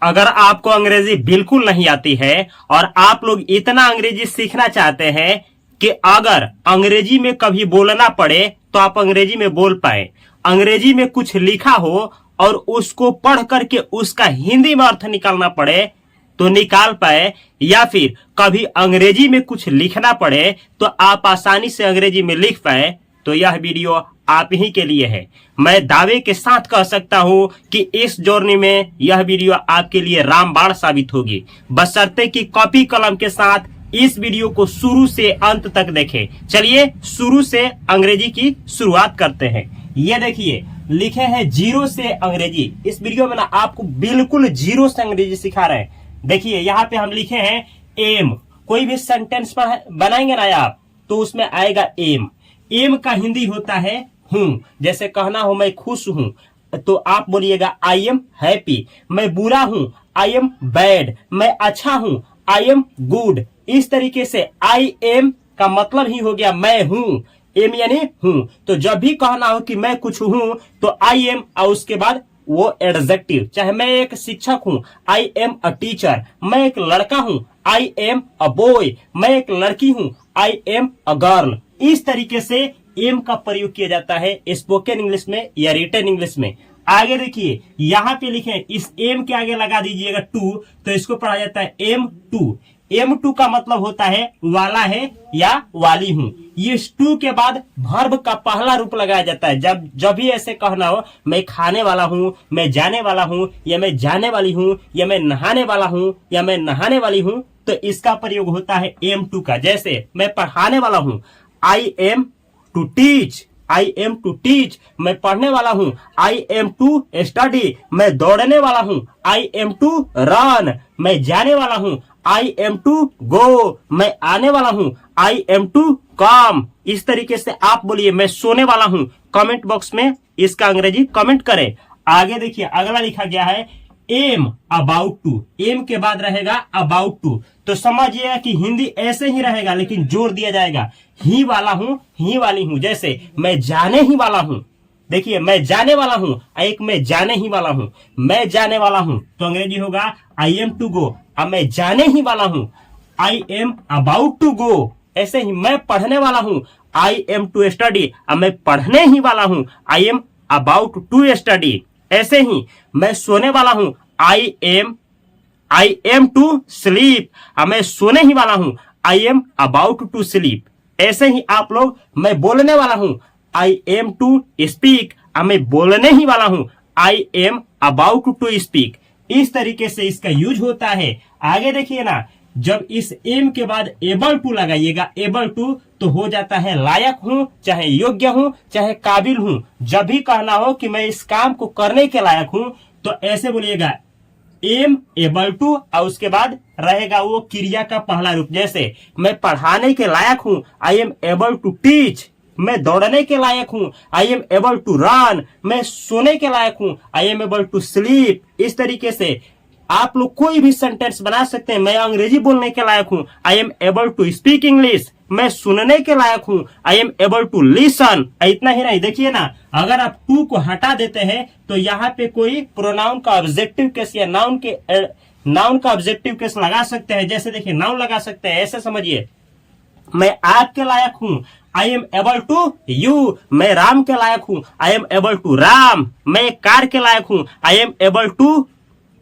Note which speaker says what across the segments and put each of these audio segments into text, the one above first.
Speaker 1: अगर आपको अंग्रेजी बिल्कुल नहीं आती है और आप लोग इतना अंग्रेजी सीखना चाहते हैं कि अगर अंग्रेजी में कभी बोलना पड़े तो आप अंग्रेजी में बोल पाए, अंग्रेजी में कुछ लिखा हो और उसको पढ़ करके उसका हिंदी में अर्थ निकालना पड़े तो निकाल पाए, या फिर कभी अंग्रेजी में कुछ लिखना पड़े तो आप आसानी से अंग्रेजी में लिख पाए, तो यह वीडियो आप ही के लिए है। मैं दावे के साथ कह सकता हूं कि इस जर्नी में यह वीडियो आपके लिए रामबाण साबित होगी, बशर्ते कि कॉपी कलम के साथ इस वीडियो को शुरू से अंत तक देखें। चलिए शुरू से अंग्रेजी की शुरुआत करते हैं। ये देखिए लिखे हैं जीरो से अंग्रेजी। इस वीडियो में ना आपको बिल्कुल जीरो से अंग्रेजी सिखा रहे हैं। देखिए यहाँ पे हम लिखे हैं एम। कोई भी सेंटेंस पर बनाएंगे ना आप तो उसमें आएगा एम। एम का हिंदी होता है हूं। जैसे कहना हो मैं खुश हूं तो आप बोलिएगा आई एम हैप्पी। मैं बुरा हूं आई एम बैड। मैं अच्छा हूं आई एम गुड। इस तरीके से आई एम का मतलब ही हो गया मैं हूं। एम यानी हूं। तो जब भी कहना हो कि मैं कुछ हूं तो आई एम और उसके बाद वो एडजेक्टिव। चाहे मैं एक शिक्षक हूं आई एम अ टीचर। मैं एक लड़का हूं आई एम अ बॉय। मैं एक लड़की हूं आई एम अ गर्ल। इस तरीके से एम का प्रयोग किया जाता है स्पोकन इंग्लिश में या रिटन इंग्लिश में। आगे देखिए यहाँ पे लिखे इस एम के आगे लगा दीजिएगा टू, तो इसको पढ़ा जाता है एम टू। एम टू का मतलब होता है वाला है या वाली हूं। ये टू के बाद वर्ब का पहला रूप लगाया जाता है। जब भी ऐसे कहना हो मैं खाने वाला हूं, मैं जाने वाला हूं, या मैं जाने वाली हूं, या मैं नहाने वाला हूं, या मैं नहाने वाली हूं, तो इसका प्रयोग होता है एम टू का। जैसे मैं पढ़ाने वाला हूं I am to teach. I am to teach. मैं पढ़ने वाला हूं आई एम टू स्टडी। मैं दौड़ने वाला हूं आई एम टू रन। मैं जाने वाला हूं आई एम टू गो। मैं आने वाला हूं आई एम टू कम। इस तरीके से आप बोलिए मैं सोने वाला हूं। कमेंट बॉक्स में इसका अंग्रेजी कमेंट करें। आगे देखिए अगला लिखा गया है एम अबाउट टू। एम के बाद रहेगा अबाउट टू, तो समझिएगा कि हिंदी ऐसे ही रहेगा लेकिन जोर दिया जाएगा ही वाला हूं ही वाली हूं। जैसे मैं जाने ही वाला हूं। देखिए मैं जाने वाला हूं, एक मैं जाने ही वाला हूं। मैं जाने वाला हूं तो अंग्रेजी होगा आई एम टू गो। अब मैं जाने ही वाला हूं I am about to go. ऐसे ही मैं पढ़ने वाला हूं आई एम टू स्टडी। अब मैं पढ़ने ही वाला हूं I am about to study. ऐसे ही मैं सोने वाला हूं आई एम टू स्लीप। अब मैं सोने ही वाला हूं I am about to sleep. ऐसे ही आप लोग मैं बोलने वाला हूं आई एम टू स्पीक। अब मैं बोलने ही वाला हूं I am about to speak. इस तरीके से इसका यूज होता है। आगे देखिए ना, जब इस एम के बाद एबल टू लगाइएगा, एबल टू तो हो जाता है लायक हूं, चाहे योग्य हूं, चाहे काबिल हूं। जब भी कहना हो कि मैं इस काम को करने के लायक हूं तो ऐसे बोलिएगा एम एबल टू और उसके बाद रहेगा वो क्रिया का पहला रूप। जैसे मैं पढ़ाने के लायक हूं I am able to teach. मैं दौड़ने के लायक हूं I am able to run. मैं सोने के लायक हूं I am able to sleep. इस तरीके से आप लोग कोई भी सेंटेंस बना सकते हैं। मैं अंग्रेजी बोलने के लायक हूं I am able to speak English. मैं सुनने के लायक हूं I am able to listen. इतना ही नहीं, देखिए ना, अगर आप टू को हटा देते हैं तो यहाँ पे कोई प्रोनाउन का ऑब्जेक्टिव केस या नाउन का ऑब्जेक्टिव केस लगा सकते हैं। जैसे देखिए नाउन लगा सकते हैं, ऐसे समझिए मैं आग के लायक हूं I am able to you. मैं राम के लायक हूं I am able to Ram. मैं एक कार के लायक हूं आई एम एबल टू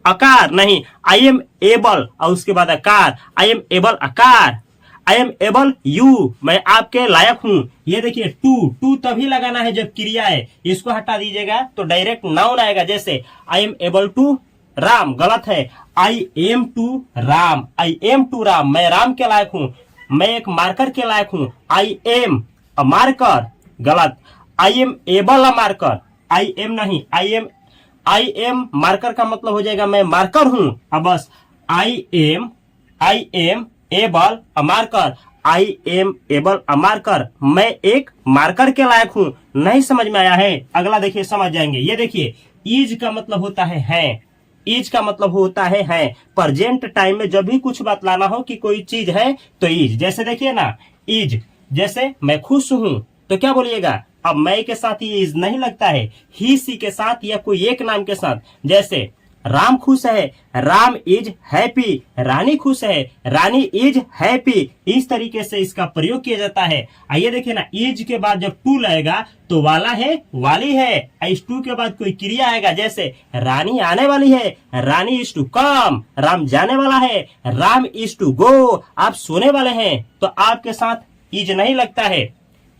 Speaker 1: अकार। नहीं, आई एम एबल और उसके बाद अकार, आई एम एबल अकार। आई एम एबल यू, मैं आपके लायक हूं। ये देखिए टू तभी लगाना है जब क्रिया है। इसको हटा दीजिएगा तो डायरेक्ट नाउन आएगा। जैसे I am able to Ram, गलत है, I am to Ram. I am to Ram, मैं राम के लायक हूं। मैं एक मार्कर के लायक हूं आई एम अ मार्कर, गलत। आई am able a marker, I am नहीं, आई एम मार्कर का मतलब हो जाएगा मैं मार्कर हूं। अब बस आई am able a marker. I am able a marker, मैं एक मार्कर के लायक हूं। नहीं समझ में आया है? अगला देखिए समझ जाएंगे। ये देखिए इज का मतलब होता है। इज का मतलब होता है प्रेजेंट टाइम में जब भी कुछ बतलाना हो कि कोई चीज है तो इज। जैसे देखिए ना, इज जैसे मैं खुश हूं तो क्या बोलिएगा? अब मैं के साथ ये इज नहीं लगता है, ही सी के साथ या कोई एक नाम के साथ। जैसे राम खुश है, राम इज हैप्पी, रानी खुश है, रानी इज हैप्पी। इस तरीके से इसका प्रयोग किया जाता है। आइए देखिए ना, इज के बाद जब टू लगेगा तो वाला है, वाली है। इस टू के बाद कोई क्रिया आएगा, जैसे रानी आने वाली है, रानी इज टू कम, राम जाने वाला है, राम इज टू गो, आप सोने वाले हैं। तो आपके साथ इज नहीं लगता है,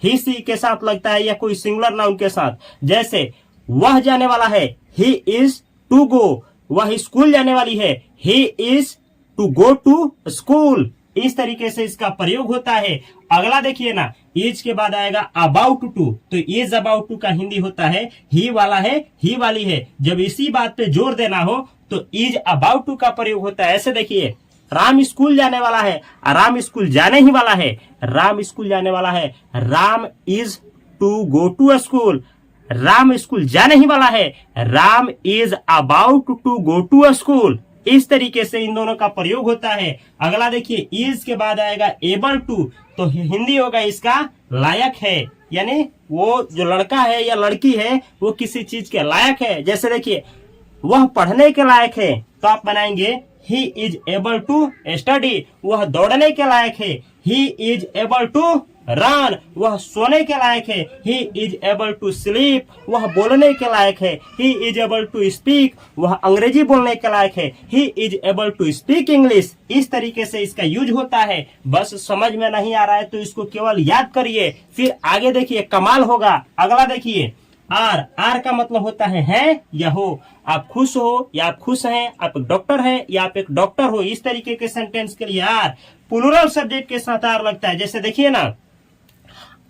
Speaker 1: ही सी के साथ लगता है या कोई सिंगुलर नाउन के साथ। जैसे वह जाने वाला है, ही इज टू गो, वह स्कूल जाने वाली है, he is to go to school. इस तरीके से इसका प्रयोग होता है। अगला देखिए ना, इज के बाद आएगा अबाउट टू। तो इज अबाउट टू का हिंदी होता है ही वाला है, ही वाली है। जब इसी बात पे जोर देना हो तो इज अबाउट टू का प्रयोग होता है। ऐसे देखिए, राम स्कूल जाने वाला है, राम स्कूल जाने ही वाला है, राम स्कूल जाने वाला है, Ram is to go to school, Ram school जाने ही वाला है, Ram is about to go to school. इस तरीके से इन दोनों का प्रयोग होता है। अगला देखिए, इज के बाद आएगा एबल टू। तो हिंदी होगा इसका लायक है, यानी वो जो लड़का है या लड़की है वो किसी चीज के लायक है। जैसे देखिए, वह पढ़ने के लायक है, तो आप बनाएंगे he is able to study, वह दौड़ने के लायक है, he is able to run, वह सोने के लायक है, he is able to sleep, वह बोलने के लायक है, he is able to speak, वह अंग्रेजी बोलने के लायक है, he is able to speak English. इस तरीके से इसका यूज होता है। बस समझ में नहीं आ रहा है तो इसको केवल याद करिए, फिर आगे देखिए कमाल होगा। अगला देखिए, आर। आर का मतलब होता है या हो। आप खुश हो या आप खुश हैं, आप एक डॉक्टर हैं या आप एक डॉक्टर हो। इस तरीके के सेंटेंस के लिए आर। प्लूरल सब्जेक्ट के साथ आर लगता है। जैसे देखिए ना,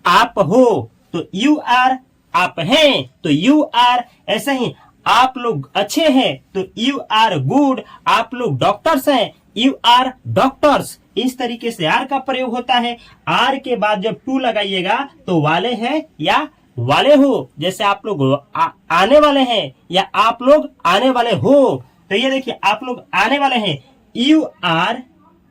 Speaker 1: आप हो तो यू आर, आप हैं तो यू आर। ऐसे ही आप लोग अच्छे हैं तो यू आर गुड, आप लोग डॉक्टर्स हैं, यू आर डॉक्टर्स। इस तरीके से आर का प्रयोग होता है। आर के बाद जब टू लगाइएगा तो वाले हैं या वाले हो। जैसे आप लोग आने वाले हैं या आप लोग आने वाले हो। तो ये देखिए, आप लोग आने वाले हैं, यू आर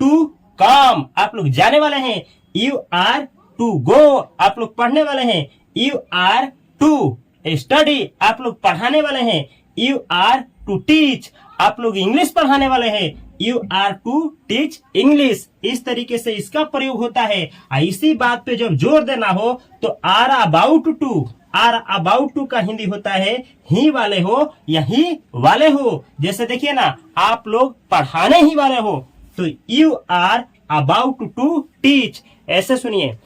Speaker 1: टू कम, आप लोग जाने वाले हैं, यू आर टू गो, आप लोग पढ़ने वाले हैं, यू आर टू स्टडी, आप लोग पढ़ाने वाले हैं, यू आर टू टीच, आप लोग इंग्लिश पढ़ाने वाले हैं, you are to teach English. इस तरीके से इसका प्रयोग होता है। इसी बात पे जब जोर देना हो तो are about to. Are about to का हिंदी होता है ही वाले हो या ही वाले हो। जैसे देखिए ना, आप लोग पढ़ाने ही वाले हो तो you are about to teach. ऐसे सुनिए,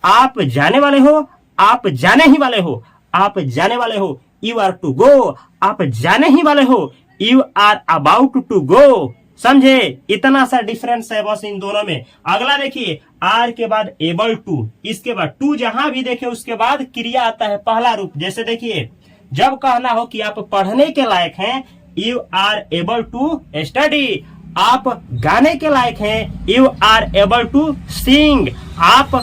Speaker 1: आप जाने वाले हो, आप जाने ही वाले हो, आप जाने वाले हो, यू आर टू गो, आप जाने ही वाले हो, you are about to go. समझे? इतना सा डिफरेंस है बस इन दोनों में। अगला देखिए, आर के बाद एबल टू, इसके बाद टू जहां भी देखे उसके बाद क्रिया आता है पहला रूप। जैसे देखिए, जब कहना हो कि आप पढ़ने के लायक हैं, you are able to study, आप गाने के लायक हैं, you are able to sing, आप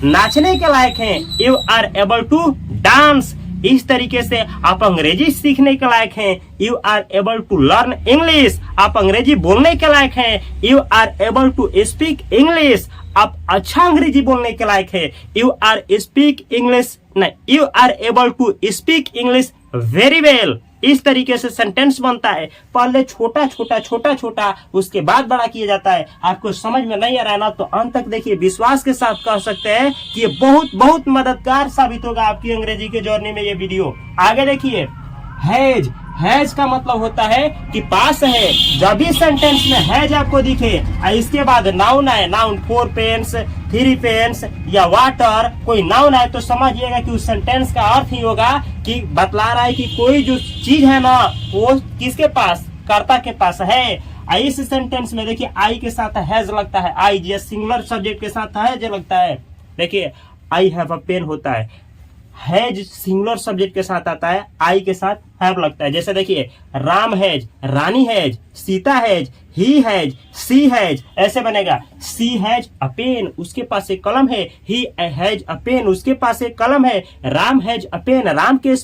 Speaker 1: नाचने के लायक हैं, you are able to dance. इस तरीके से आप अंग्रेजी सीखने के लायक हैं, you are able to learn English, आप अंग्रेजी बोलने के लायक हैं, you are able to speak English, आप अच्छा अंग्रेजी बोलने के लायक है, यू आर स्पीक इंग्लिश, नहीं, you are able to speak English very well. इस तरीके से सेंटेंस बनता है। पहले छोटा छोटा छोटा छोटा, उसके बाद बड़ा किया जाता है। आपको समझ में नहीं आ रहा है ना, तो अंत तक देखिए, विश्वास के साथ कह सकते हैं कि ये बहुत बहुत मददगार साबित होगा आपकी अंग्रेजी के जर्नी में ये वीडियो। आगे देखिए, हैज। हैज का मतलब होता है कि पास है। जब भी सेंटेंस में हैज आपको दिखे, इसके बाद नाउन आए, नाउन 4 पेन्स, 3 पेन्स या वाटर, कोई नाउन आए, तो समझिएगा कि उस सेंटेंस का अर्थ ही होगा कि बतला रहा है कि कोई जो चीज है ना वो किसके पास, कर्ता के पास है। इस सेंटेंस में देखिए, आई के साथ हैज लगता है, आई जो सिंगुलर सब्जेक्ट के साथ हैज लगता है। देखिए, आई हैव अ पेन होता है, हैज सिंगुलर सब्जेक्ट के साथ आता है, आई के साथ हैव लगता है। जैसे देखिए, Ram has, Rani has, Sita has, he has, she has. ऐसे बनेगा, सी हैज अ पेन, उसके पास एक कलम है, ही हैज अ पेन, उसके पास एक कलम है, राम हैज अ पेन, राम के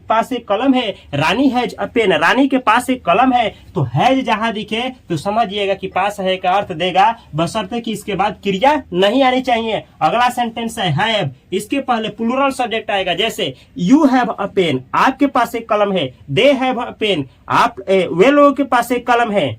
Speaker 1: पास एक कलम है, रानी हैज अ पेन, रानी के पास एक कलम है। तो हैज जहां दिखे तो समझिएगा कि पास है का अर्थ देगा, बशर्ते कि इसके बाद क्रिया नहीं आनी चाहिए। अगला सेंटेंस है हैव, इसके पहले प्लूरल सब्जेक्ट आएगा, जैसे यू हैव अ पेन, आपके पास एक कलम है। दे हैव अ पेन, वे लोगों के पास एक कलम है।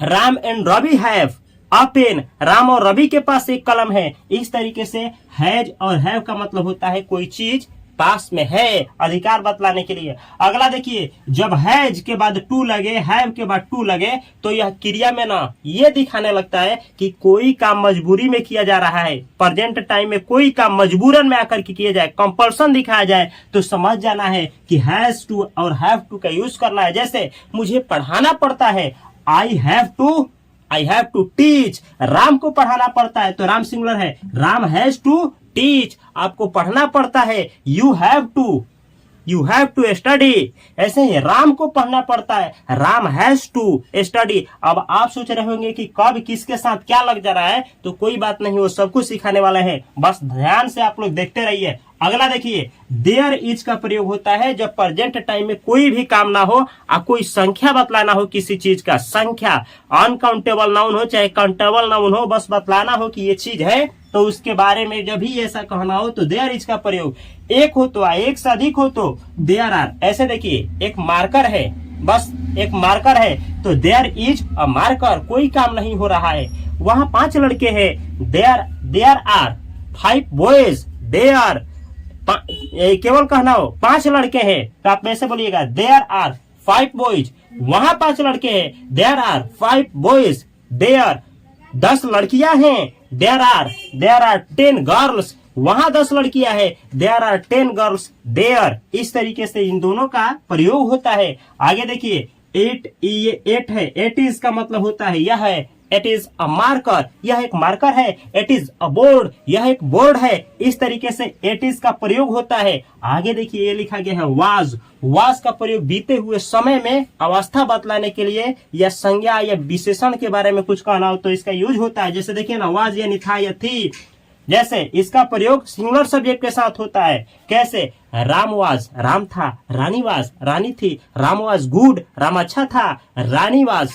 Speaker 1: Ram and Ravi have a pen, Ram और रवि के पास एक कलम है। इस तरीके से हैज और हैव का मतलब होता है कोई चीज पास में है, अधिकार बतलाने के लिए। अगला देखिए, जब हैज के बाद टू लगे, हैव के बाद टू लगे, तो यह क्रिया में ना ये दिखाने लगता है कि कोई काम मजबूरी में किया जा रहा है। प्रेजेंट टाइम में कोई काम मजबूरन में आकर के किया जाए, कंपल्सन दिखाया जाए, तो समझ जाना है कि हैज टू और हैव टू का यूज करना है। जैसे मुझे पढ़ाना पड़ता है, I have to teach, Ram को पढ़ाना पड़ता है तो राम सिंगुलर है, राम हैज टू टीच, आपको पढ़ना पड़ता है, यू हैव टू स्टडी। ऐसे ही राम को पढ़ना पड़ता है, राम हैज टू स्टडी। अब आप सोच रहे होंगे कि कब किसके साथ क्या लग जा रहा है, तो कोई बात नहीं, वो सब कुछ सिखाने वाला है, बस ध्यान से आप लोग देखते रहिए। अगला देखिए, देयर इज का प्रयोग होता है जब प्रेजेंट टाइम में कोई भी काम ना हो और कोई संख्या बतलाना हो, किसी चीज का संख्या, अनकाउंटेबल नाउन हो चाहे काउंटेबल नाउन हो, बस बतलाना हो कि ये चीज है, तो उसके बारे में जब भी ऐसा कहना हो तो देयर इज का प्रयोग। एक हो तो एक से अधिक हो तो देयर आर। ऐसे देखिए, एक मार्कर है, बस एक मार्कर है तो देयर इज अ मार्कर, कोई काम नहीं हो रहा है। वहां 5 लड़के हैं, देयर आर 5 बॉयज, देयर केवल कहना हो 5 लड़के हैं तो आप ऐसे बोलिएगा देयर आर 5 बॉयज। वहां 5 लड़के हैं, देयर आर 5 बॉयज। देयर 10 लड़कियां हैं, देयर आर 10 गर्ल्स। वहां 10 लड़कियां हैं, देयर आर 10 गर्ल्स देयर। इस तरीके से इन दोनों का प्रयोग होता है। आगे देखिए, ये 8 है, 8 इज का मतलब होता है यह है, इट इज अ मार्कर, यह एक मार्कर है। इट इज अ बोर्ड, यह एक बोर्ड है। इस तरीके से इट इज का प्रयोग होता है। आगे देखिए, ये लिखा गया है वाज का प्रयोग बीते हुए समय में अवस्था बतलाने के लिए या संज्ञा या विशेषण के बारे में कुछ कहना हो तो इसका यूज होता है। जैसे देखिए ना, वाज यानी था या थी। जैसे इसका प्रयोग सिंगुलर सब्जेक्ट के साथ होता है। कैसे, राम वाज, राम था, रानी वाज, रानी थी, राम वाज गुड, राम अच्छा था, रानी वाज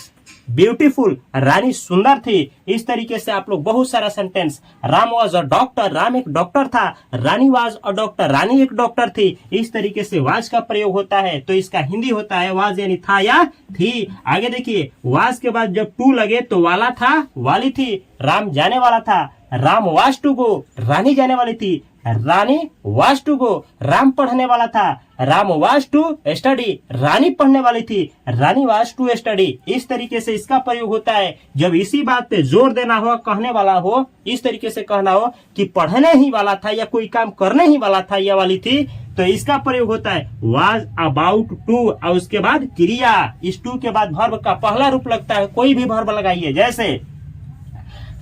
Speaker 1: ब्यूटीफुल, रानी सुंदर थी। इस तरीके से आप लोग बहुत सारा sentence, Ram was a doctor, Ram एक डॉक्टर था, रानी वाज अ डॉक्टर, रानी एक डॉक्टर थी। इस तरीके से वाज का प्रयोग होता है। तो इसका हिंदी होता है वाज यानी था या थी। आगे देखिए, वाज के बाद जब टू लगे तो वाला था, वाली थी, राम जाने वाला था, राम वाज टू गो, रानी जाने वाली थी, Rani was to go, Ram पढ़ने वाला था, राम वाज टू स्टडी, रानी पढ़ने वाली थी, रानी वाज टू स्टडी। इस तरीके से इसका प्रयोग होता है जब इसी बात पे जोर देना हो, कहने वाला हो, इस तरीके से कहना हो कि पढ़ने ही वाला था या कोई काम करने ही वाला था या वाली थी, तो इसका प्रयोग होता है वाज अबाउट टू और उसके बाद क्रिया। इस टू के बाद वर्ब का पहला रूप लगता है, कोई भी वर्ब लगाइए। जैसे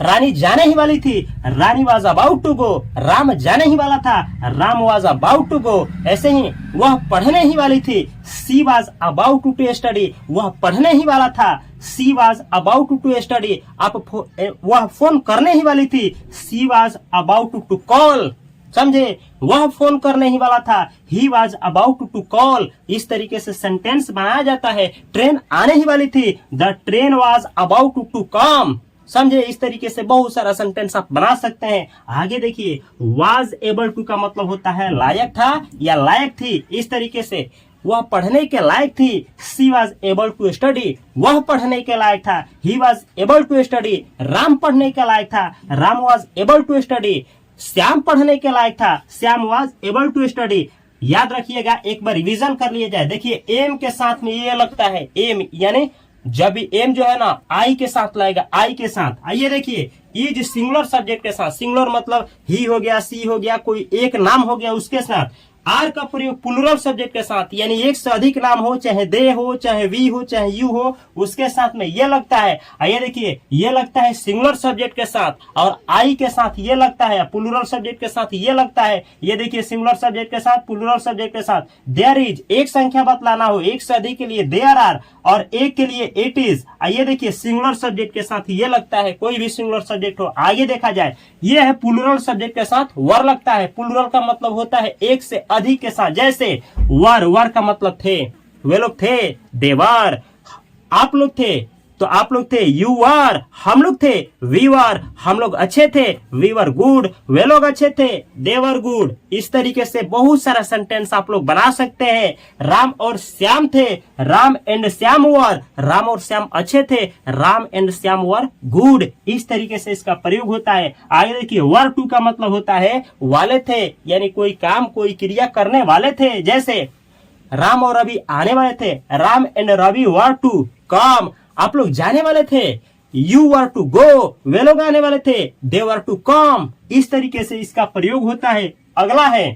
Speaker 1: रानी जाने ही वाली थी, Rani was about to go, Ram जाने ही वाला था, Ram was about to go. ऐसे ही वह पढ़ने ही वाली थी, she was about to study, वह पढ़ने ही वाला था, she was about to study. वह फोन करने ही वाली थी, she was about to call. समझे, वह फोन करने ही वाला था, he was about to call. इस तरीके से सेंटेंस बनाया जाता है। ट्रेन आने ही वाली थी, the train was about to come. समझे, इस तरीके से बहुत सारा सेंटेंस आप बना सकते हैं। आगे देखिए, वाज एबल टू का मतलब होता है लायक था या लायक थी। इस तरीके से वह पढ़ने के लायक थी, she was able to study, वह पढ़ने के लायक था, he was able to study, Ram पढ़ने के लायक था, Ram was able to study, Shyam पढ़ने के लायक था, Shyam was able to study. याद रखिएगा, एक बार रिवीजन कर लिया जाए। देखिए, एम के साथ में ये लगता है, एम यानी जब भी एम जो है ना आई के साथ लगेगा, आई के साथ। आइए देखिए, इज सिंगुलर सब्जेक्ट के साथ, सिंगुलर मतलब ही हो गया, सी हो गया, कोई एक नाम हो गया उसके साथ। आर का प्रयोग प्लूरल सब्जेक्ट के साथ, यानी एक से अधिक नाम हो, चाहे दे हो, चाहे वी हो, चाहे यू हो, उसके साथ में ये लगता है। आइए देखिए, ये लगता है सिंगुलर सब्जेक्ट के साथ, और आई के साथ ये लगता है, प्लूरल सब्जेक्ट के साथ ये लगता है। ये देखिए, सिंगुलर सब्जेक्ट के साथ, प्लूरल सब्जेक्ट के साथ। देयर इज, एक संख्या बतलाना हो, एक से अधिक के लिए देयर आर, और एक के लिए इट इज। आइए देखिए, सिंगुलर सब्जेक्ट के साथ ये लगता है, कोई भी सिंगुलर सब्जेक्ट हो। आगे देखा जाए, ये है प्लूरल सब्जेक्ट के साथ वर लगता है। प्लूरल का मतलब होता है एक से अधिक के साथ, जैसे वर का मतलब थे, वे लोग थे, देवर, आप लोग थे तो आप लोग थे, यू वर हम लोग थे, वी वर हम लोग अच्छे थे, वी वर गुड वे लोग अच्छे थे, दे वर गुड। इस तरीके से बहुत सारा सेंटेंस आप लोग बना सकते हैं। राम और श्याम थे, राम एंड श्याम वर, राम और श्याम अच्छे थे, Ram and Shyam were good. इस तरीके से इसका प्रयोग होता है। आगे देखिए, वर टू का मतलब होता है वाले थे, यानी कोई काम कोई क्रिया करने वाले थे। जैसे राम और रवि आने वाले थे, Ram and Ravi were to come, आप लोग जाने वाले थे, यू वर टू गो वे लोग आने वाले थे, दे वर टू कम। इस तरीके से इसका प्रयोग होता है। अगला है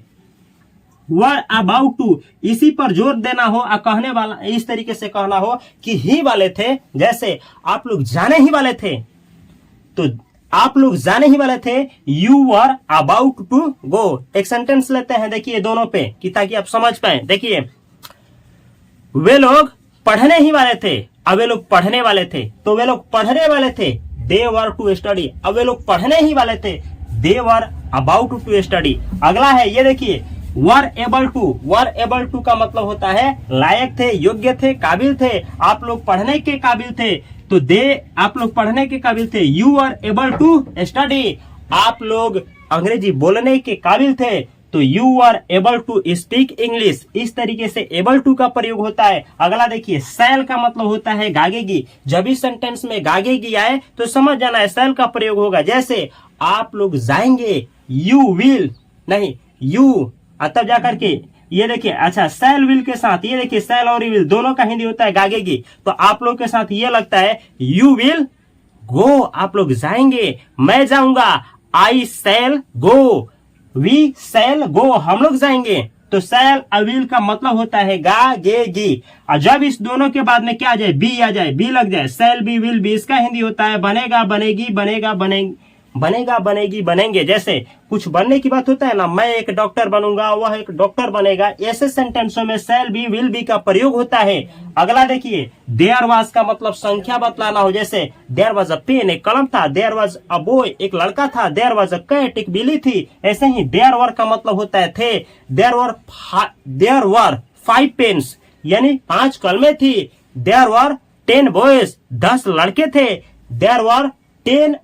Speaker 1: वर अबाउट टू, इसी पर जोर देना हो, कहने वाला इस तरीके से कहना हो कि ही वाले थे। जैसे आप लोग जाने ही वाले थे, तो आप लोग जाने ही वाले थे, you were about to go. एक सेंटेंस लेते हैं, देखिए दोनों पे, कि ताकि आप समझ पाए। देखिए, वे लोग पढ़ने ही वाले थे, अब वे लोग पढ़ने वाले थे, तो वे लोग पढ़ने वाले थे, दे वर टू स्टडी, अब वे लोग पढ़ने ही वाले थे, they were about to study. अगला है, ये देखिए, were able to, were able to का मतलब होता है लायक थे, योग्य थे, काबिल थे, आप लोग पढ़ने के काबिल थे, तो दे आप लोग पढ़ने के काबिल थे, you are able to study, आप लोग अंग्रेजी बोलने के काबिल थे, तो you are able to speak English. इस तरीके से एबल टू का प्रयोग होता है। अगला देखिए, सैल का मतलब होता है गागेगी। जब इस सेंटेंस में गागेगी आए तो समझ जाना है सैल का प्रयोग होगा। जैसे आप लोग जाएंगे, यू विल नहीं, यू तब जाकर के, ये देखिए, अच्छा सैल विल के साथ, ये देखिए सैल और विल दोनों का हिंदी होता है गागेगी, तो आप लोग के साथ ये लगता है यू विल गो, आप लोग जाएंगे, मैं जाऊंगा, आई सैल गो, वी सैल गो हम लोग जाएंगे। तो सैल अविल का मतलब होता है गा गे गी, और जब इस दोनों के बाद में क्या आ जाए, बी आ जाए, बी लग जाए, सैल बी विल बी, इसका हिंदी होता है बनेगा बनेगी, बनेगा बनेगी, बनेगा बनेगी बनेंगे। जैसे कुछ बनने की बात होता है ना, मैं एक डॉक्टर बनूंगा, वह एक डॉक्टर बनेगा, ऐसे सेंटेंसों में सैल बी विल बी का प्रयोग होता है। अगला देखिए, देयर वाज का मतलब संख्या बतलाना हो। जैसे देयर वाज अ पेन, एक कलम था, देयर वाज अ बॉय, एक लड़का था, देयर वाज अ कैट, एक बिल्ली थी। ऐसे ही देयर वर का मतलब होता है थे, देयर वर 5 पेन्स, यानी 5 कलमें थी, देयर वर 10 बॉयज, 10 लड़के थे, there were 10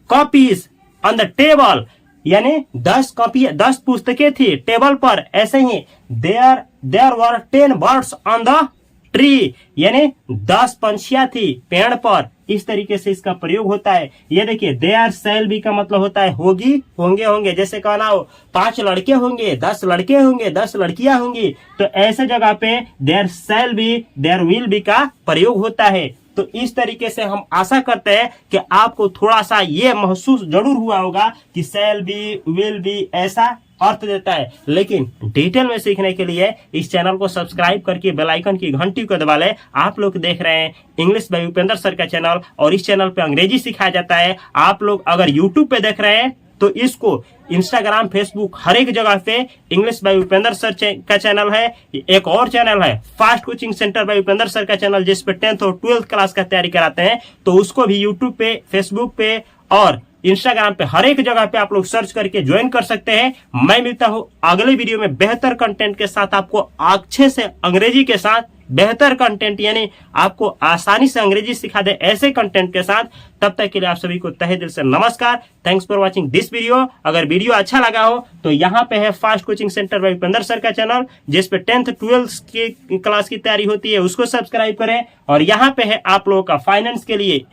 Speaker 1: copies on the table, यानी 10 कॉपी 10 पुस्तकें थी टेबल पर। ऐसे ही there were 10 birds on the tree, यानी 10 पंछियां थी पेड़ पर। इस तरीके से इसका प्रयोग होता है। ये देखिए, देयर शैल बी का मतलब होता है होगी, होंगे होंगे। जैसे कहना हो 5 लड़के होंगे, 10 लड़के होंगे, 10 लड़कियां होंगी, तो ऐसे जगह पे there shall be, there will be का प्रयोग होता है। तो इस तरीके से हम आशा करते हैं कि आपको थोड़ा सा ये महसूस जरूर हुआ होगा कि शैल बी, विल बी ऐसा अर्थ देता है। लेकिन डिटेल में सीखने के लिए इस चैनल को सब्सक्राइब करके बेल आइकन की घंटी को दबा ले। आप लोग देख रहे हैं इंग्लिश बाय उपेंद्र सर का चैनल, और इस चैनल पे अंग्रेजी सिखाया जाता है। आप लोग अगर यूट्यूब पे देख रहे हैं तो इसको इंस्टाग्राम, फेसबुक, हर एक जगह पे इंग्लिश बाय उपेंद्र सर का चैनल है। एक और चैनल है fast coaching centre by Upendra sir का चैनल, जिसपे 10th और 12th क्लास का तैयारी कराते हैं। तो उसको भी यूट्यूब पे, फेसबुक पे और इंस्टाग्राम पे हर एक जगह पे आप लोग सर्च करके ज्वाइन कर सकते हैं। मैं मिलता हूं अगले वीडियो में बेहतर कंटेंट के साथ, आपको अच्छे से अंग्रेजी के साथ बेहतर कंटेंट, यानी आपको आसानी से अंग्रेजी सिखा दे ऐसे कंटेंट के साथ। तब तक के लिए आप सभी को तहे दिल से नमस्कार। Thanks for watching this video. अगर वीडियो अच्छा लगा हो तो यहाँ पे है fast coaching centre by Upendra sir का चैनल, जिसपे 10th 12th की क्लास की तैयारी होती है, उसको सब्सक्राइब करें। और यहाँ पे है आप लोगों का फाइनेंस के लिए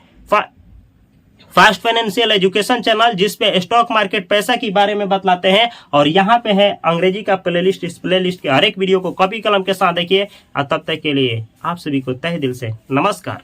Speaker 1: फास्ट फाइनेंशियल एजुकेशन चैनल, जिसपे स्टॉक मार्केट, पैसा के बारे में बतलाते हैं। और यहाँ पे है अंग्रेजी का प्लेलिस्ट। इस प्लेलिस्ट के हर एक वीडियो को कॉपी कलम के साथ देखिए। और तब तक के लिए आप सभी को तहे दिल से नमस्कार।